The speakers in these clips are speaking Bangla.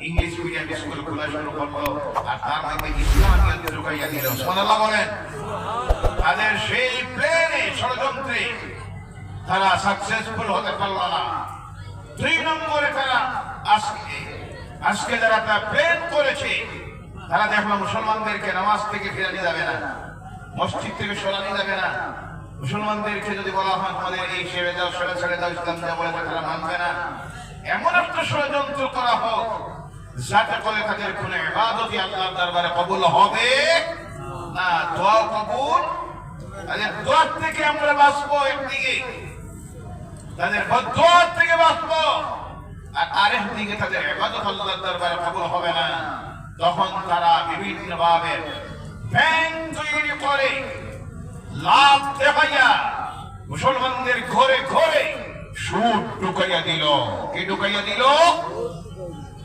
ইংলিশ মিডিয়াম স্কুল খোলা শুরু করলো, আর তার মধ্যে ইসলামিয়াত ঢুকাইয়া দিল। সুবহানাল্লাহ বলেন। তাদের সেই প্ল্যানে, ষড়যন্ত্রে তারা সাকসেসফুল হতে পারল না। 2 নম্বরে তারা আজকে যারা তা প্ল্যান করেছে, তারা দেখলো মুসলমানদেরকে নামাজ থেকে ফিরানো যাবে না, মসজিদ থেকে সরানো যাবে না। মুসলমানদেরকে যদি বলা হয় তোমাদের এই ছেড়ে দাও, ছেড়ে দাও, ইসলাম যা বলে তারা মানবে না। এমন একটা ষড়যন্ত্র করা হোক যাতে করে তাদের কোন ইবাদতই আল্লাহর দরবারে কবুল হবে না, দোয়া কবুল। তাদের দোয়া থেকে আমরা বাঁচবো একদিকে, তাদের বদদোয়া থেকে বাঁচবো, আর আরেকদিকে তাদের ইবাদত আল্লাহর দরবারে কবুল হবে না। তখন তারা বিভিন্ন ভাবে ব্যাংক তৈরি করে লাভ দেখাইয়া মুসলমানদের ঘরে ঘরে সুদ ঢুকাইয়া দিল। কি ঢুকাইয়া দিল?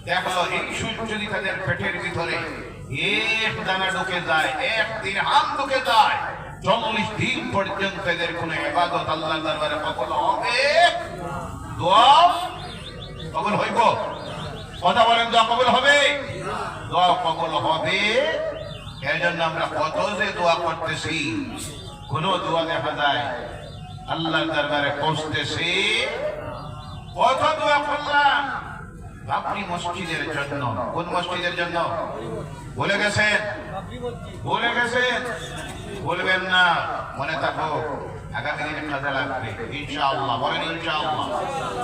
দেখলো এই সুদ যদি তাদের পেটের ভিতরে এক দানা ঢুকে যায়, 1 দিরহাম ঢুকে যায়, 40 দিন পর্যন্ত এদের কোন ইবাদত আল্লাহর দরবারে কবুল হবে? দোয়া কবুল হইব? কথা বলেন, দোয়া কবুল হবে? দোয়া কবুল হবে। এর জন্য আমরা কত যে দোয়া করতেছি, কোন দোয়া দেখা যায় আল্লাহর দরবারে পৌঁছতেছে? কত দোয়া করলাম বাবরি মসজিদের জন্য। কোন মসজিদের জন্য? বলে গেছেন? বলে গেছেন? বলবেন না, মনে থাকো, আগামী দিনে কাজে লাগবে ইনশাআল্লাহ। বলেন ইনশাআল্লাহ।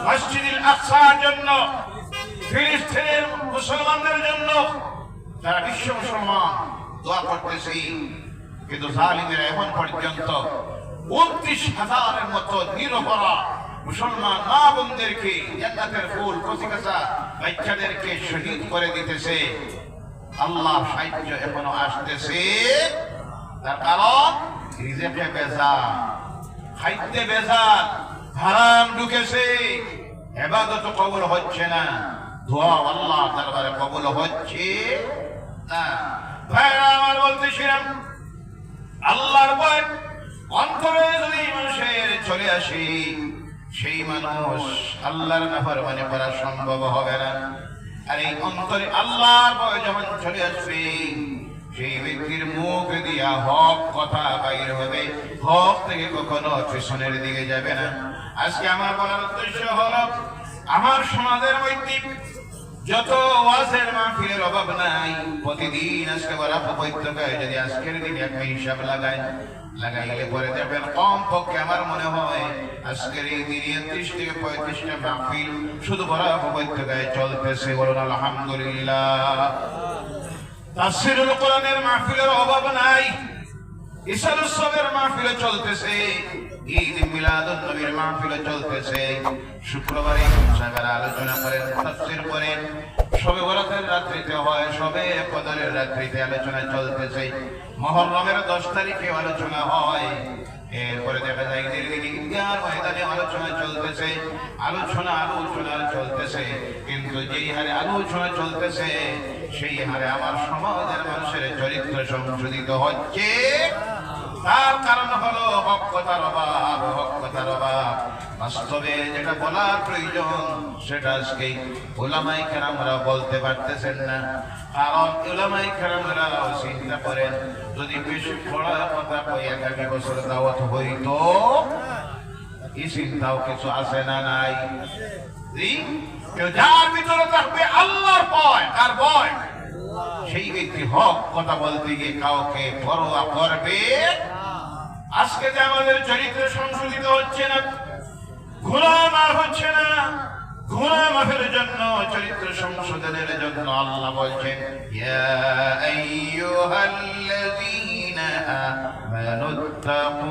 মসজিদুল আকসার জন্য, ফিলিস্তিনের মুসলমানদের জন্য, যারা বিশ্ব মুসলমান দোয়া করতেছে, কিন্তু জালিমেরা এখন পর্যন্ত 29,000-এর মতো নিরপরাধ মুসলমান মা বোনদেরকে, জান্নাতের ফুল কচিকাঁচা বাচ্চাদেরকে শহীদ করে দিতেছে। আল্লাহ সাহায্য এখনো আসতেছে। তার কারণ রিজেকে বেজাল, খাইতে বেজাল, হারাম ঢুকেছে, ইবাদত কবুল হচ্ছে না, দোয়া আল্লাহ দরবারে কবুল হচ্ছে না। ভাইরা আমার বলতেছিলাম, আল্লাহর ভয় অন্তরে যদি মানুষের চলে আসে, সেই মানুষ আল্লাহর নাফরমানি করা সম্ভব হবে না। আর এই অন্তরে আল্লাহর ভয় যখন চলে আসবে, সেই ব্যক্তির মুখ দিয়া হক কথা বাইর হবে, হক থেকে কখনো পিছনের দিকে যাবে না। আজকে আমার বলার উদ্দেশ্য হলো, আমার সমাজের মধ্যে যত ওয়াজের মাহফিলের অভাব নাই, প্রতিদিন আজকে বলা উপত্যকায় যদি আজকের দিনে একটা হিসাব লাগাইলে পরে দেখবেন কম পক্ষে আমার মনে হয় আজকের এই দিনে 30 থেকে 35টা মাহফিল শুধু বলা উপত্যকায় চলতেছে। বলুন আলহামদুলিল্লাহ। তাফসীরুল কোরআনের মাহফিলের অভাব নাই, ইসার উৎসবের মাহফিল চলতেছে, ঈদ মিলাদুন নবীর মাহফিল চলতেছে, শুক্রবারে সাহেবেরা আলোচনা করেন, তাফসীর করেন, শবে বরাতের রাত্রিতে হয়, শবে কদরের রাত্রিতে আলোচনা চলতেছে, মুহররমের 10 তারিখে আলোচনা হয়, এরপরে দেখা যায় ঈদের দিনে ঈদগাহর ময়দানে আলোচনা চলতেছে, আলোচনা চলতেছে। কিন্তু যেই হারে আলোচনা চলতেছে, সেই হারে আমার সমাজের মানুষের চরিত্র সংশোধিত হচ্ছে। তার কারণ হলো হক কথার অভাব, হক কথার অভাব। বাস্তবে যেটা বলার প্রয়োজন সেটা আজকে উলামায়ে কেরামরা বলতে পারতেছেন না। কারণ উলামায়ে কেরামরা চিন্তা করেন, যদি বেশি পড়া কথা কই আগামী বছর দাওয়াত হইতো, এই চিন্তাও কিছু আছে না নাই? যার ভিতরে থাকবে আল্লাহর ভয়, তার ভয়, সেই ব্যক্তি হক কথা বলতে গিয়ে কাউকে পরোয়া করবে। আজকে যে আমাদের চরিত্র সংশোধিত হচ্ছে না, গোলাম আর হচ্ছে না, গোলাম হওয়ার জন্য, চরিত্র সংশোধনের জন্য আল্লাহ বলছেন, ইয়া আইয়ুহাল্লাযীনা আমানুত্তাকুল্লাহ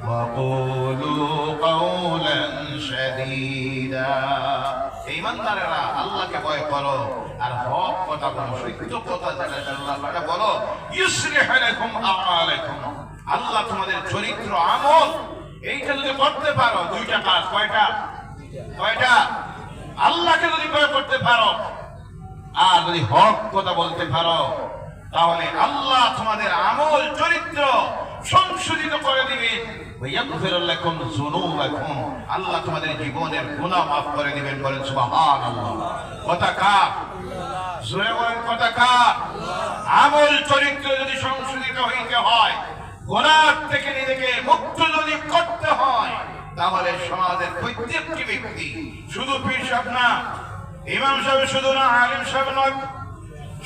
ওয়া কুলু কাওলান সাদীদা। ঈমানদারেরা আল্লাহকে ভয় করো আর হক কথা বলো, সত্য কথা যেটা আল্লাহ বলো। ইউসলিহ লাকুম আমালাকুম, আল্লাহ তোমাদের চরিত্র আমল এইটা যদি করতে পারো, 2টা কাজ। কয়টা? আল্লাহকে যদি ভয় করতে পারো আর যদি হক কথা বলতে পারো, তাহলে আল্লাহ তোমাদের আমল চরিত্র সংশোধিত করে দিবেন। আল্লাহ তোমাদের জীবনের গুনাহ মাফ করে দিবেন। বলেন সুবহানাল্লাহ। কথা কার? জোরে বলেন কথা কার? আমল চরিত্র যদি সংশোধিত হইতে হয়, গুনাহ থেকে নিজেকে মুক্ত যদি করতে হয়, তাহলে সমাজের প্রত্যেকটি ব্যক্তি, শুধু পীর সাহেব না, ইমাম সাহেব শুধু না, আলিম সাহেব নয়,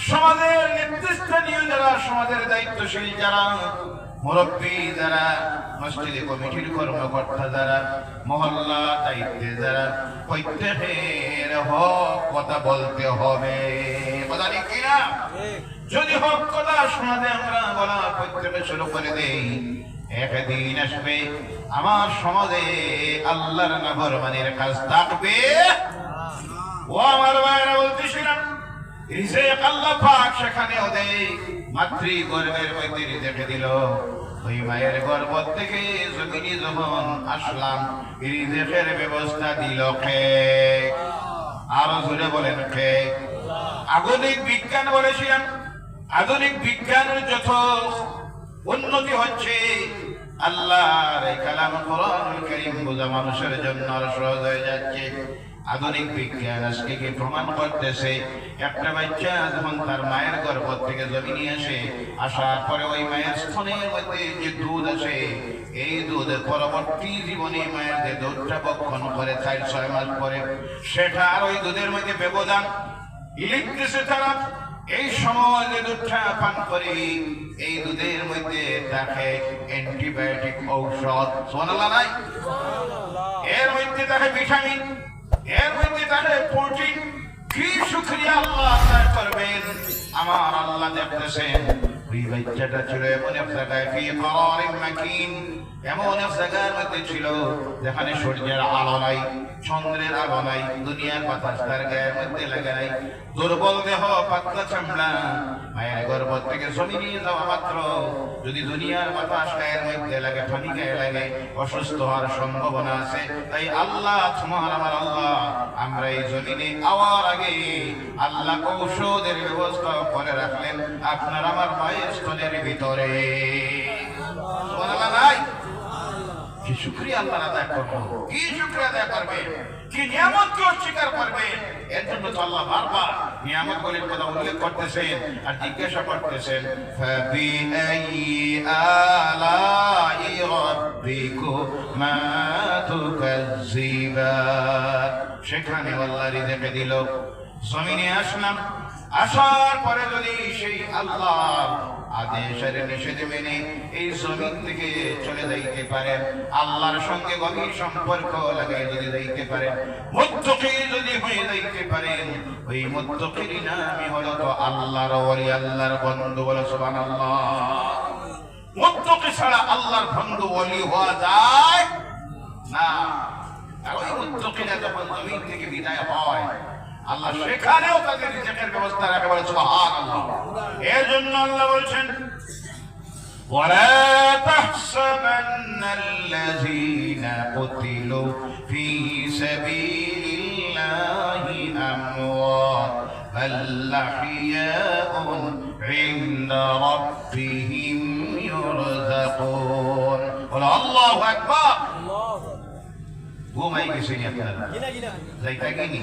সমাজের নেতৃস্থানীয় যারা, সমাজের দায়িত্বশীল যারা, মুরব্বী যারা, মসজিদে কমিটির কর্মকর্তা যারা, মহল্লা দায়িত্বে যারা, প্রত্যেকের হক কথা বলতে হবে। কথা ঠিক কিনা? যদি হক কথা সমাজে আমরা বলা প্রত্যেকে শুরু করে দেই, একদিন আসবে আমার সমাজে আল্লাহর নাফরমানির কাজ থাকবে। ও আমার ভাইরা বলতেছিলাম, রিজিক আল্লাহ পাক সেখানেও দেয়। মাতৃগর্ভের মধ্যে রেখে দিল, ওই মায়ের গর্ভ থেকে জমিনে যখন আসলাম, রিজিকের ব্যবস্থা দিল কে? আরো জোরে বলেন কে? আধুনিক বিজ্ঞান বলেছিলাম, আধুনিক বিজ্ঞানের যত উন্নতি হচ্ছে, আল্লাহর এই কালাম কোরআনুল কারীম বোঝা মানুষের জন্য আরো সহজ হয়ে যাচ্ছে। আধুনিক বিজ্ঞান আজকে কি প্রমাণ করতেছে, একটা বাচ্চা যখন তার মায়ের গর্ভ থেকে জমিনে আসে, আসার পরে ওই মায়ের স্তনের মধ্যে যে দুধ আসে, এই দুধের পরবর্তী জীবনে মায়ের যে দুধটা বক্ষণ করে 4-6 মাস পরে, সেটা আর ওই দুধের মধ্যে ব্যবধান ইলেকট্রিসিটি তারা এই সময় যে দুধটা পান করে, এই দুধের মধ্যে থাকে অ্যান্টিবায়োটিক ঔষধ, সুবহানাল্লাহ নাই? এর মধ্যে থাকে ভিটামিন, এর মধ্যে থাকে প্রোটিন। কি শুকরিয়া আল্লাহ আদায় করবেন, আমার আল্লাহ দেখতেছেন ওই বাচ্চাটা ছিল এমন এক জায়গায়, ফি করারিন মাকিন, এমন এক জায়গার মধ্যে ছিল যেখানে সূর্যের আলো নাই, চন্দ্রের আলো নাই, দুনিয়ার বাতাস তার গায়ের মধ্যে লাগে নাই, দুর্বল দেহ, পাতলা চামড়া। মায়ের গর্ভ থেকে জমিনে যাওয়া মাত্র যদি দুনিয়ার বাতাস গায়ের মধ্যে লাগে, পানি গায়ে লাগে, অসুস্থ হওয়ার সম্ভাবনা আছে। তাই আল্লাহ, তোমার আমার আল্লাহ, আমরা এই জমিনে আওয়ার আগে আল্লাহ ঔষধের ব্যবস্থা করে রাখলেন আপনার আমার মায়ের স্তনের ভিতরে। সুবহানাল্লাহ নাই? কি শুকরিয়া আল্লাহ আদায় করবো, কি শুকরিয়া আদায় করবে, কি নিয়ামতকে অস্বীকার করবে। এর জন্য তো আল্লাহ বারবার নিয়ামত গুলির কথা উল্লেখ করতেছেন আর জিজ্ঞাসা করতেছেন, ফাবিআইয়ি আলাই রাব্বিকুমা তুকাজ্জিবান। সেখানে আল্লাহ রিজিক দিল, জমিনে আসলাম, আসার পরে যদি সেই আল্লাহ আদেশের নিষেধ মেনে এই জমিন থেকে চলে যাইতে পারেন, আল্লাহর সঙ্গে গভীর সম্পর্ক লাগাই যদি যাইতে পারেন, মুত্তাকি যদি হয়ে যাইতে পারেন, ওই মুত্তাকির নামই হলো তো আল্লাহর ওলি, আল্লাহর বন্ধু। বলে সুবহানাল্লাহ। মুত্তাকি ছাড়া আল্লাহর বন্ধু ওলি হওয়া যায় না। আর ওই মুত্তাকিরা যখন জমিন থেকে বিদায় হয়, আল্লাহ সেখানেও তাদের রিজিকের ব্যবস্থা রাখে। বলে সুবহানাল্লাহ। এর জন্য আল্লাহ বলছেন, ওয়ালা তাহসাবান্নাল্লাযীনা কুতিলু ফী সাবিলিল্লাহি আমওয়াত বাল আহইয়াউন ইনদা রাব্বিহিম ইউরযাকুন। বলে আল্লাহু আকবার। ঘুমাই গেছেন আপনারা? যাইতা গিনি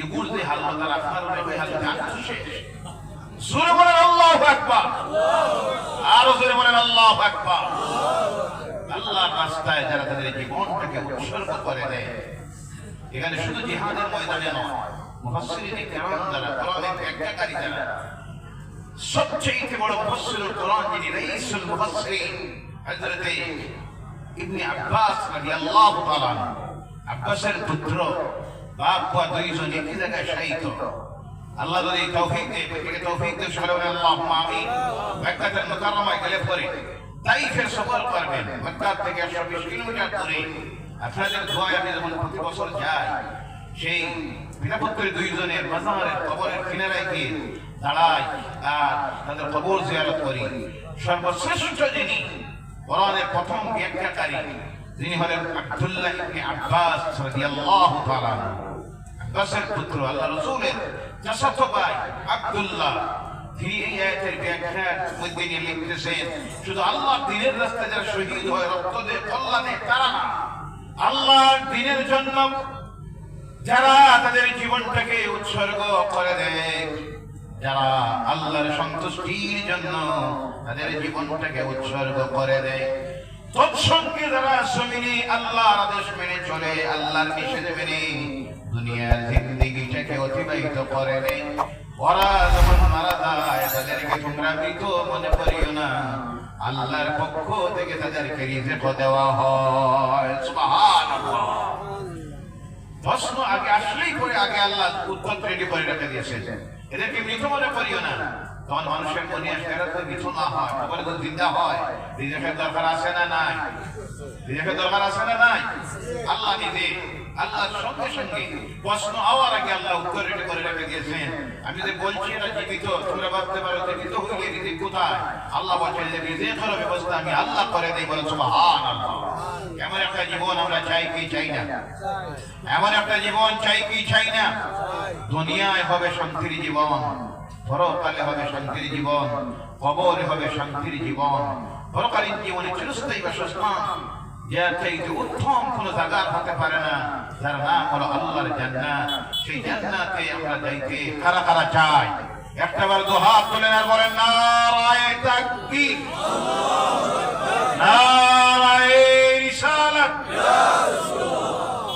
ইগুল যে হালত আর আপনার ওই হালত জানতো শেষ। জোরে বলেন আল্লাহু আকবার, আরো জোরে বলেন আল্লাহু আকবার। আল্লাহর রাস্তায় যারা তাদের জীবনটাকে উৎসর্গ করে দেয়, এখানে শুধু জিহাদের ময়দানে নয়, মুফাসসিরিন কিরাম যারা, কোরআনের ব্যাখ্যাকারী যারা, সবচেয়ে বড় মুফাসসিরুল কোরআন যিনি রাইসুল মুফাসসিরিন হযরত ইবনে আব্বাস রাদিয়াল্লাহু তাআলা, আব্বাসের পুত্র, বাপ বা দুইজন একই জায়গায় শায়িত। আল্লাহ যদি তৌফিক দেয়, এটাকে তৌফিক দিয়ে সবাই বলেন আল্লাহুম্মা আমিন। মক্কাতুল মুকাররমায় গেলে পরে তাইফের সফর করবেন, মক্কা থেকে 120 কিলোমিটার দূরে। আপনাদের দোয়ায় আমি যখন প্রতি বছর যাই, সেই পিতাপুত্রের দুইজনের মাজারের কবরের কিনারায় গিয়ে দাঁড়াই আর তাদের কবর জিয়ারত করি। সর্বশ্রেষ্ঠ যিনি কোরআনের প্রথম ব্যাখ্যাকারী, যিনি হলেন আব্দুল্লাহ ইবনে আব্বাস রাদিয়াল্লাহু তাআলা। আব্বাসের পুত্র, আল্লাহ রাসূলের চাচাতো ভাই আব্দুল্লাহ, তিনি এই আয়াতের ব্যাখ্যার মধ্যে নিয়ে লিখতেছেন, শুধু আল্লাহর দ্বীনের রাস্তায় যারা শহীদ হয়, রক্ত দিয়ে কল্যাণে তারা না, আল্লাহর দ্বীনের জন্য যারা তাদের জীবনটাকে উৎসর্গ করে দেয়, যারা আল্লাহর সন্তুষ্টির জন্য তাদের জীবনটাকে উৎসর্গ করে দেয়, তৎসঙ্গে যারা জমিনে আল্লাহর আদেশ মেনে চলে, আল্লাহর নিষেধ মেনে দুনিয়ার জিন্দেগিটাকে অতিবাহিত করে দেয়, ওরা যখন মারা যায় তাদেরকে তোমরা মৃত মনে করিও না, আল্লাহর পক্ষ থেকে তাদেরকে রিজিক দেওয়া হয়। সুবহানাল্লাহ। প্রশ্ন আগে আসলেই পরে আগে আল্লাহ উত্তর রেডি করে রেখে দিয়েছে, এদেরকে মৃত মনে করিও না। তখন মানুষের মনে আসে এরা তো মৃত না হয়, কবরে তো জিন্দা হয়। রিজিকের দরকার আছে না নাই? রিজিকের দরকার আছে না নাই? আল্লাহ নিজে আল্লাহর সঙ্গে সঙ্গে প্রশ্ন হওয়ার আগে আল্লাহ উত্তর রেডি করে রেখে দিয়েছেন। আমি যে বলছি এটা জীবিত, তোমরা ভাবতে পারো জীবিত হয়ে রিজিক কোথায়? আল্লাহ বলছেন যে রিজিকের ব্যবস্থা আমি আল্লাহ করে দিই। বলে সুবহানাল্লাহ। এমন একটা জীবন আমরা চাই কি চাই না? এমন একটা জীবন চাই কি চাই না? দুনিয়ায় হবে শান্তির জীবন, পরকালে হবে শান্তির জীবন, কবরে হবে শান্তির জীবন। পরকালীন জীবনে চিরস্থায়ী বাসস্থান, যার চাইতে উত্তম কোন জায়গা হতে পারে না, যার নাম হলো আল্লাহর জান্নাত। সেই জান্নাতে আমরা যাইতে কারা কারা চাই? একটাবার দু হাত তুলেন আর বলেন নারায়ে তাকবীর, নারায়ে রিসালাত।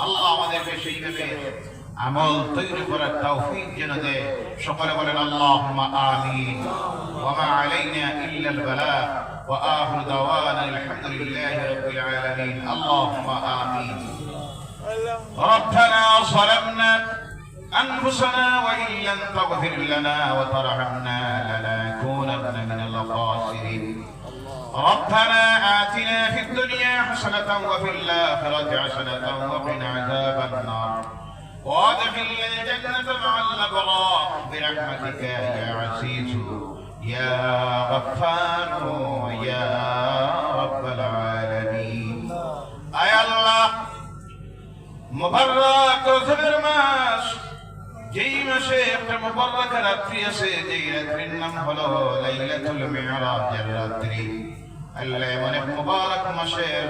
আল্লাহ আমাদেরকে সেইভাবে আমল তৈরি করার তৌফিক যেন দেয়। সকলে বলেন আল্লাহুম্মা আমিন। ওয়া মা আলাইনা ইল্লাল বালাগ ওয়া আখিরু দাওয়ানা আলহামদুলিল্লাহি রাব্বিল আলামিন। আল্লাহুম্মা আমিন। রব্বানা যালামনা أنفسنا وإن لم تغفر لنا وترحمنا لنكونن من الخاسرين. ربنا آتنا في الدنيا حسنة وفي الآخرة حسنة وقنا عذاب النار وادخلنا الجنة مع الأبرار برحمتك يا عزيز يا غفار يا رب العالمين. أي الله مبارك رجب মাস, যেই মাসে একটা মুবারক রাত্রি আছে, যেই রাত্রির নাম হলো লাইলাতুল মিরাজের রাত্রি। আল্লাহ এমন এক মুবারক মাসের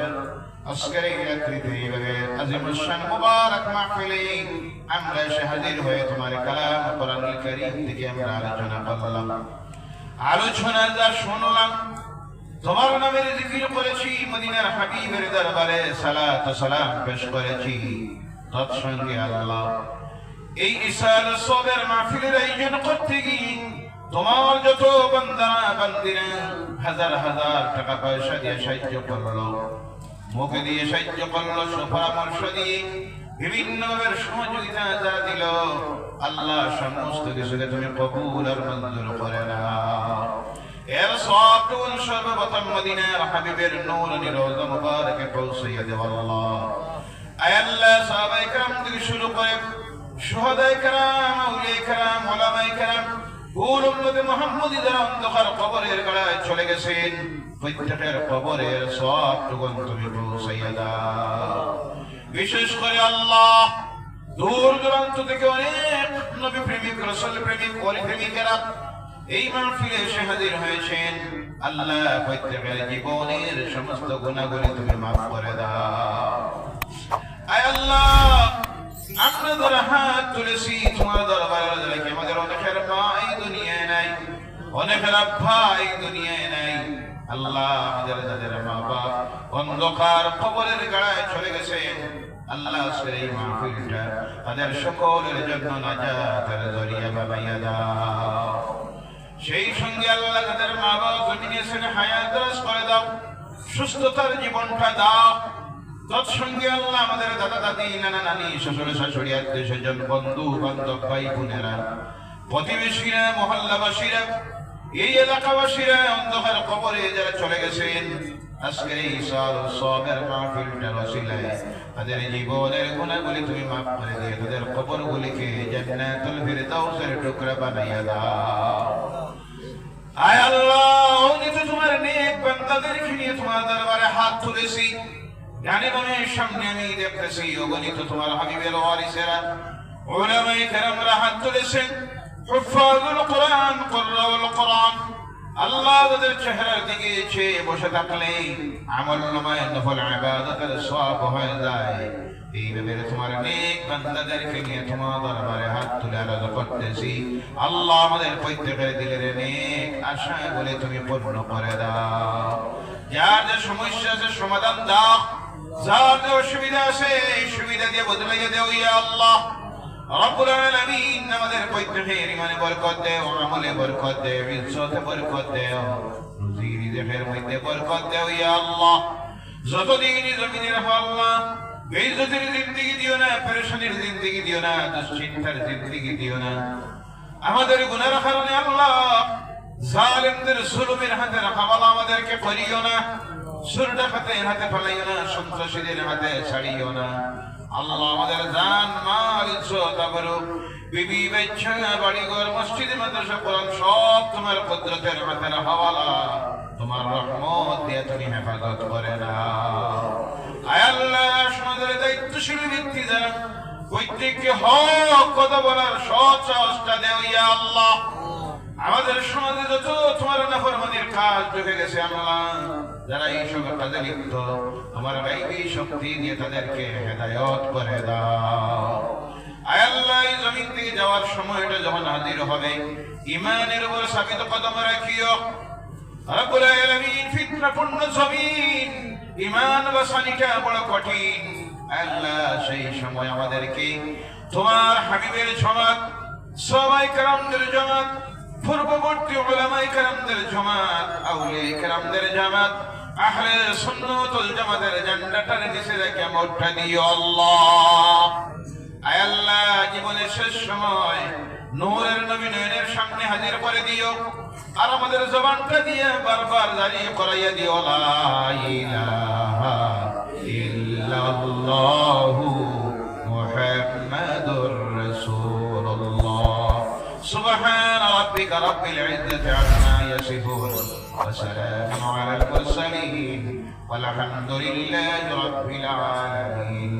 আজকের এই রাত্রিতে এইভাবে আজিমুস শান মুবারক মাহফিলে আমরা এসে হাজির হয়ে তোমার কালাম কোরআনুল কারীম থেকে আমরা আলোচনা করলাম। আলোচনা যা শুনলাম, তোমার নামের জিকির করেছি, মদিনার হাবিবের দরবারে সালাত ও সালাম পেশ করেছি। তৎসঙ্গে আল্লাহ এই ইসার সবের মাহফিলের আয়োজন করতে গিয়ে তোমার যত বান্দারা বান্দিরা হাজার হাজার টাকা পয়সা দিয়ে সাহায্য করলো, মুখ দিয়ে সাহায্য করলো, সুপরামর্শ দিয়ে বিভিন্ন ভাবে সহযোগিতা যারা দিল, আল্লাহ সমস্ত কিছুকে তুমি কবুল আর মঞ্জুর করে নাও। এর সবটুকু সর্বপ্রথম মদিনার হাবিবের নূরানী রওজা মুবারকে পৌঁছাইয়া দেও আল্লাহ। আয় আল্লাহ, সাহাবায়ে কেরাম থেকে শুরু করে শুহাদায়ে কেরাম, আউলিয়ায়ে কেরাম, উলামায়ে কেরাম, কুল উম্মতে মুহাম্মদী যারা অন্ধকার কবরের গাড়ায় চলে গেছেন, প্রত্যেকের কবরের সবটুকু তুমি পৌঁছাইয়া দাও। বিশেষ করে আল্লাহ দূর দূরান্ত থেকে অনেক নবী প্রেমিক, রাসূল প্রেমিক, ওলি প্রেমিকেরা এই মাহফিলে এসে হাজির হয়েছেন। আল্লাহ প্রত্যেকের জীবনের সমস্ত গুনাহগুলি তুমি মাফ করে দাও। আয় আল্লাহ, আপনাদের হাত তুলেছি তোমার দরবারে, যারা আমাদের অনেকের মা এই দুনিয়ায় নাই, অনেকের আব্বা এই দুনিয়ায় নাই। আল্লাহ আমাদের যাদের মা বাপ অন্ধকার কবরের গাড়ায় চলে গেছেন, আল্লাহ সেই মাহফিলটা তাদের সকলের জন্য নাজাতের জরিয়া বানাইয়া দাও। সেই সঙ্গে আল্লাহ তাদের মা বাবা জমিনে এসে হায়াত দারাজ করে দাও, সুস্থতার জীবনটা দাও। তৎসঙ্গে আল্লাহ আমাদের দাদা দাদি, নানা নানি, শ্বশুর শাশুড়ি, আত্মীয় স্বজন, বন্ধু বান্ধব, ভাই বোনেরা, প্রতিবেশীরা, মহল্লাবাসীরা, এই এলাকাবাসীরা অন্ধকার কবরে যারা চলে গেছেন, আজকের এই সবের মাহফিলটার ওসিলায় তাদের জীবনের গুনাহগুলি তুমি মাফ করে দিয়ে তাদের কবরগুলিকে জান্নাতুল ফিরদাউসের টুকরা বানাইয়া দাও। আয় আল্লাহ, তোমার নেক বান্দাদেরকে নিয়ে তোমার দরবারে হাত তুলেছি, ডানে বামে সামনে আমি দেখতেছি অগণিত তোমার হাবিবের ওয়ারিসেরা, উলামায়ে কেরামরা হাত তুলেছেন, হুফাজুল কোরআন, কুররাউল কোরআন। আল্লাহ তাদের চেহারার দিকে চেয়ে বসে থাকলে আমল নামায় নফল ইবাদতের সওয়াব হয়ে যায়। এইভাবে তোমার নেক বান্দাদেরকে নিয়ে তোমার দরবারে হাত তুলে আরাধনা করতেছি। আল্লাহ আমাদের প্রত্যেকের দিলের নেক আশা বলে তুমি পূর্ণ করে দাও। যার যে সমস্যা আছে সমাধান দাও, যার যে অসুবিধা আছে এই সুবিধা দিয়ে বদলাইয়া দেও ইয়া আল্লাহ রব্বুল আলামিন। আমাদের প্রত্যেকের ইমানে বরকত দেও, আমলে বরকত দেও, ইজ্জতে বরকত দেও, রুজি রিজকের মধ্যে বরকত দেও ইয়া আল্লাহ। যতদিন জমিনে রাখো আল্লাহ বেইজ্জতির জিন্দেগি দিও না, পেরেশানির জিন্দেগি দিও না, দুশ্চিন্তার জিন্দেগি দিও না। আমাদের গুনার কারণে আল্লাহ জালিমদের জুলুমের হাতে রাখা বলা আমাদেরকে করিও না, চোর ডাকাতের হাতে ফেলাইও না, সন্ত্রাসীদের হাতে ছাড়িও না। আল্লাহ আমাদের জান মাল ইজ্জত আবরু বিবি বাচ্চা বাড়িঘর মসজিদ মাদ্রাসা কোরআন সব তোমার কুদরতের হাতে হাওয়ালা। তোমার রহমত দিয়ে তুমি হেফাজত করে নাও। আয় আল্লাহ সমাজের দায়িত্বশীল ব্যক্তি যারা প্রত্যেককে হক কথা বলার সৎ সাহসটা দেও ইয়া আল্লাহ। আমাদের সমাজে যত তোমার নাফরমানির কাজ ঢুকে গেছে আল্লাহ, যারা এইসব কাজে লিপ্ত তোমার গাইবী শক্তি দিয়ে তাদেরকে হেদায়েত করে দাও। আয় আল্লাহ এই জমিন থেকে যাওয়ার সময়টা যখন হাজির হবে ঈমানের উপর সাবিত কদম রাখিও রব্বুল আলামিন। ফিতনাপূর্ণ জমিন, ঈমান বাঁচানিটা বড় কঠিন। আল্লাহ সেই সময় আমাদেরকে তোমার হাবিবের জামাত, সাহাবায়ে কেরামদের জামাত, পূর্ববর্তী উলামায়ে কেরামদের জামাত, আউলিয়ায়ে কেরামদের জামাত, আহলে সুন্নাত ওয়াল জামাতের ঝান্ডাটার নিচে রেখে মোটটা দিও আল্লাহ। আয় আল্লাহ জীবনের শেষ সময় নূরের নবী নয়নের সামনে হাজির করে দিও, আর আমাদের জবানটা দিয়ে বারবার জারি করাইয়া দিও লা ইলাহা ইল্লাল্লাহু মুহাম্মাদুর রাসূলুল্লাহ। সুবহান রাব্বিকা রাব্বিল ইজ্জাতি আম্মা ইয়াসিফুন ওয়া সালামুন আলাল মুরসালিন ওয়ালহামদুলিল্লাহি রাব্বিল আলামিন।